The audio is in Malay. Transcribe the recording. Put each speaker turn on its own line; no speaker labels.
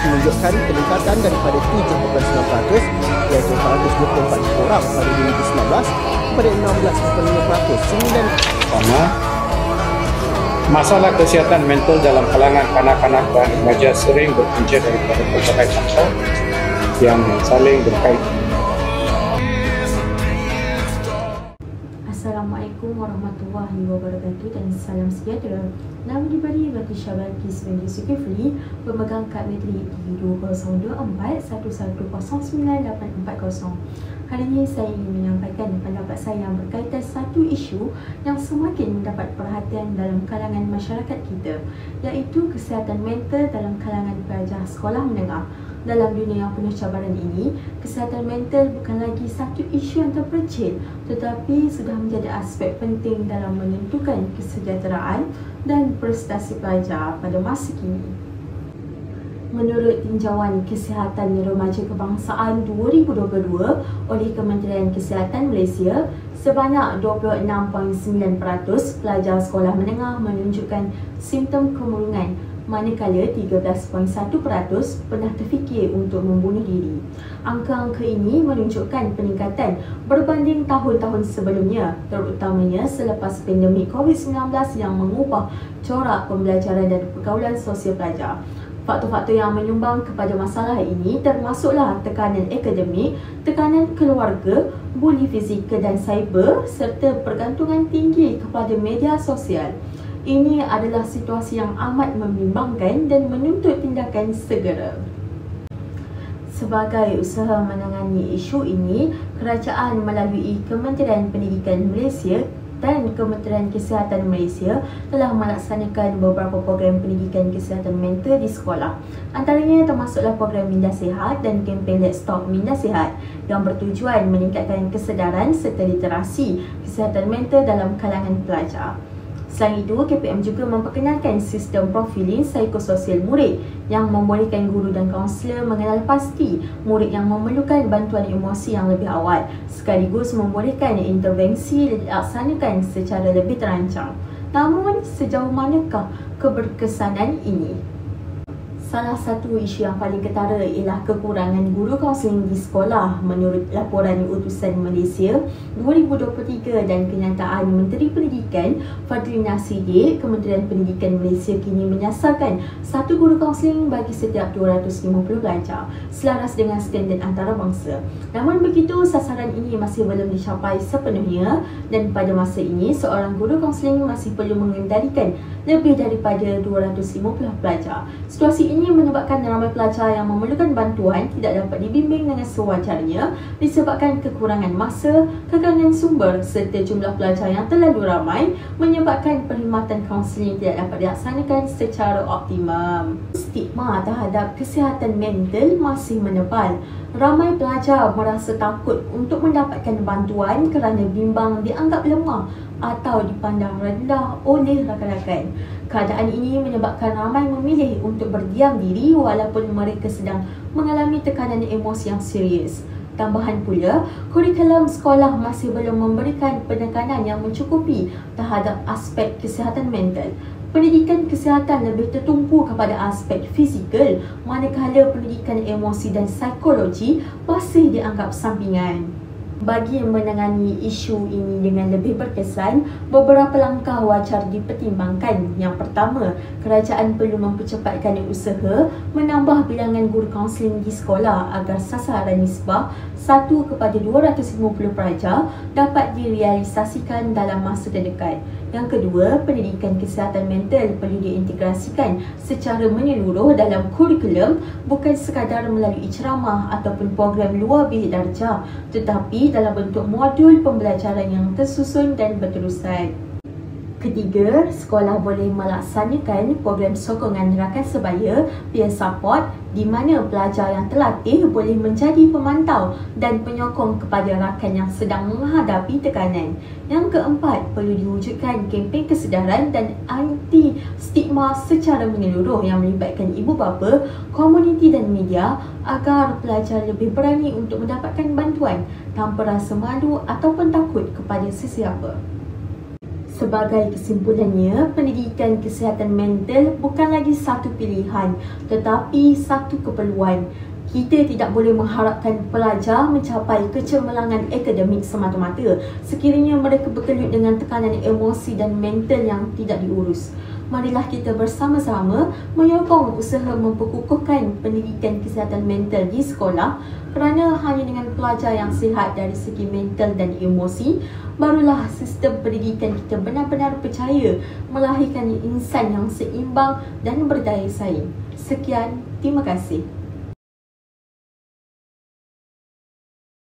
menunjukkan peningkatan daripada 7.9% iaitu 424 orang pada 2019 kepada 16.5% 9.
Pertama, masalah kesihatan mental dalam kalangan kanak-kanak dan remaja sering berpunca daripada pelbagai faktor yang saling berkaitan.
Assalamualaikum warahmatullahi wabarakatuh dan salam sejahtera. Nama diberi Rati Syabakis binti Zulkifli, pemegang kad matrik 2024-1109-840. Hari ini saya ingin menyampaikan pendapat saya yang berkaitan satu isu yang semakin mendapat perhatian dalam kalangan masyarakat kita, iaitu kesihatan mental dalam kalangan pelajar sekolah menengah. Dalam dunia yang penuh cabaran ini, kesihatan mental bukan lagi satu isu yang terpercil, tetapi sudah menjadi aspek penting dalam menentukan kesejahteraan dan prestasi pelajar pada masa kini. Menurut tinjauan Kesihatan Remaja Kebangsaan 2022 oleh Kementerian Kesihatan Malaysia, sebanyak 26.9% pelajar sekolah menengah menunjukkan simptom kemurungan, manakala 13.1% pernah terfikir untuk membunuh diri. Angka-angka ini menunjukkan peningkatan berbanding tahun-tahun sebelumnya, terutamanya selepas pandemik COVID-19 yang mengubah corak pembelajaran dan pergaulan sosial pelajar. Faktor-faktor yang menyumbang kepada masalah ini termasuklah tekanan akademik, tekanan keluarga, buli fizikal dan cyber serta pergantungan tinggi kepada media sosial. Ini adalah situasi yang amat membimbangkan dan menuntut tindakan segera. Sebagai usaha menangani isu ini, kerajaan melalui Kementerian Pendidikan Malaysia dan Kementerian Kesihatan Malaysia telah melaksanakan beberapa program pendidikan kesihatan mental di sekolah. Antaranya termasuklah program Minda Sihat dan kempen Let's Talk Minda Sihat yang bertujuan meningkatkan kesedaran serta literasi kesihatan mental dalam kalangan pelajar. Selain itu, KPM juga memperkenalkan sistem profiling psikososial murid yang membolehkan guru dan kaunselor mengenal pasti murid yang memerlukan bantuan emosi yang lebih awal, sekaligus membolehkan intervensi dilaksanakan secara lebih terancang. Namun, sejauh manakah keberkesanan ini? Salah satu isu yang paling ketara ialah kekurangan guru kaunseling di sekolah menurut laporan Utusan Malaysia 2023 dan kenyataan Menteri Pendidikan Fadlina Siddiq. Kementerian Pendidikan Malaysia kini menyasarkan satu guru kaunseling bagi setiap 250 pelajar selaras dengan standard antarabangsa. Namun begitu, sasaran ini masih belum dicapai sepenuhnya dan pada masa ini seorang guru kaunseling masih perlu mengendalikan lebih daripada 250 pelajar. Situasi ini menyebabkan ramai pelajar yang memerlukan bantuan tidak dapat dibimbing dengan sewajarnya disebabkan kekurangan masa, kekurangan sumber serta jumlah pelajar yang terlalu ramai menyebabkan perkhidmatan kaunseling tidak dapat dilaksanakan secara optimum. Stigma terhadap kesihatan mental masih menebal. Ramai pelajar merasa takut untuk mendapatkan bantuan kerana bimbang dianggap lemah atau dipandang rendah oleh rakan-rakan. Keadaan ini menyebabkan ramai memilih untuk berdiam diri walaupun mereka sedang mengalami tekanan emosi yang serius. Tambahan pula, kurikulum sekolah masih belum memberikan penekanan yang mencukupi terhadap aspek kesihatan mental. Pendidikan kesihatan lebih tertumpu kepada aspek fizikal, manakala pendidikan emosi dan psikologi masih dianggap sampingan. Bagi menangani isu ini dengan lebih berkesan, beberapa langkah wajar dipertimbangkan. Yang pertama, kerajaan perlu mempercepatkan usaha menambah bilangan guru kaunseling di sekolah agar sasaran nisbah 1/250 pelajar dapat direalisasikan dalam masa terdekat. Yang kedua, pendidikan kesihatan mental perlu diintegrasikan secara menyeluruh dalam kurikulum, bukan sekadar melalui ceramah ataupun program luar bilik darjah, tetapi dalam bentuk modul pembelajaran yang tersusun dan berterusan. Ketiga, sekolah boleh melaksanakan program sokongan rakan sebaya peer support di mana pelajar yang terlatih boleh menjadi pemantau dan penyokong kepada rakan yang sedang menghadapi tekanan. Yang keempat, perlu diwujudkan kempen kesedaran dan anti stigma secara menyeluruh yang melibatkan ibu bapa, komuniti dan media agar pelajar lebih berani untuk mendapatkan bantuan tanpa rasa malu ataupun takut kepada sesiapa. Sebagai kesimpulannya, pendidikan kesihatan mental bukan lagi satu pilihan tetapi satu keperluan. Kita tidak boleh mengharapkan pelajar mencapai kecemerlangan akademik semata-mata sekiranya mereka berkelut dengan tekanan emosi dan mental yang tidak diurus. Marilah kita bersama-sama menyokong usaha memperkukuhkan pendidikan kesihatan mental di sekolah, kerana hanya dengan pelajar yang sihat dari segi mental dan emosi, barulah sistem pendidikan kita benar-benar percaya melahirkan insan yang seimbang dan berdaya saing. Sekian, terima kasih.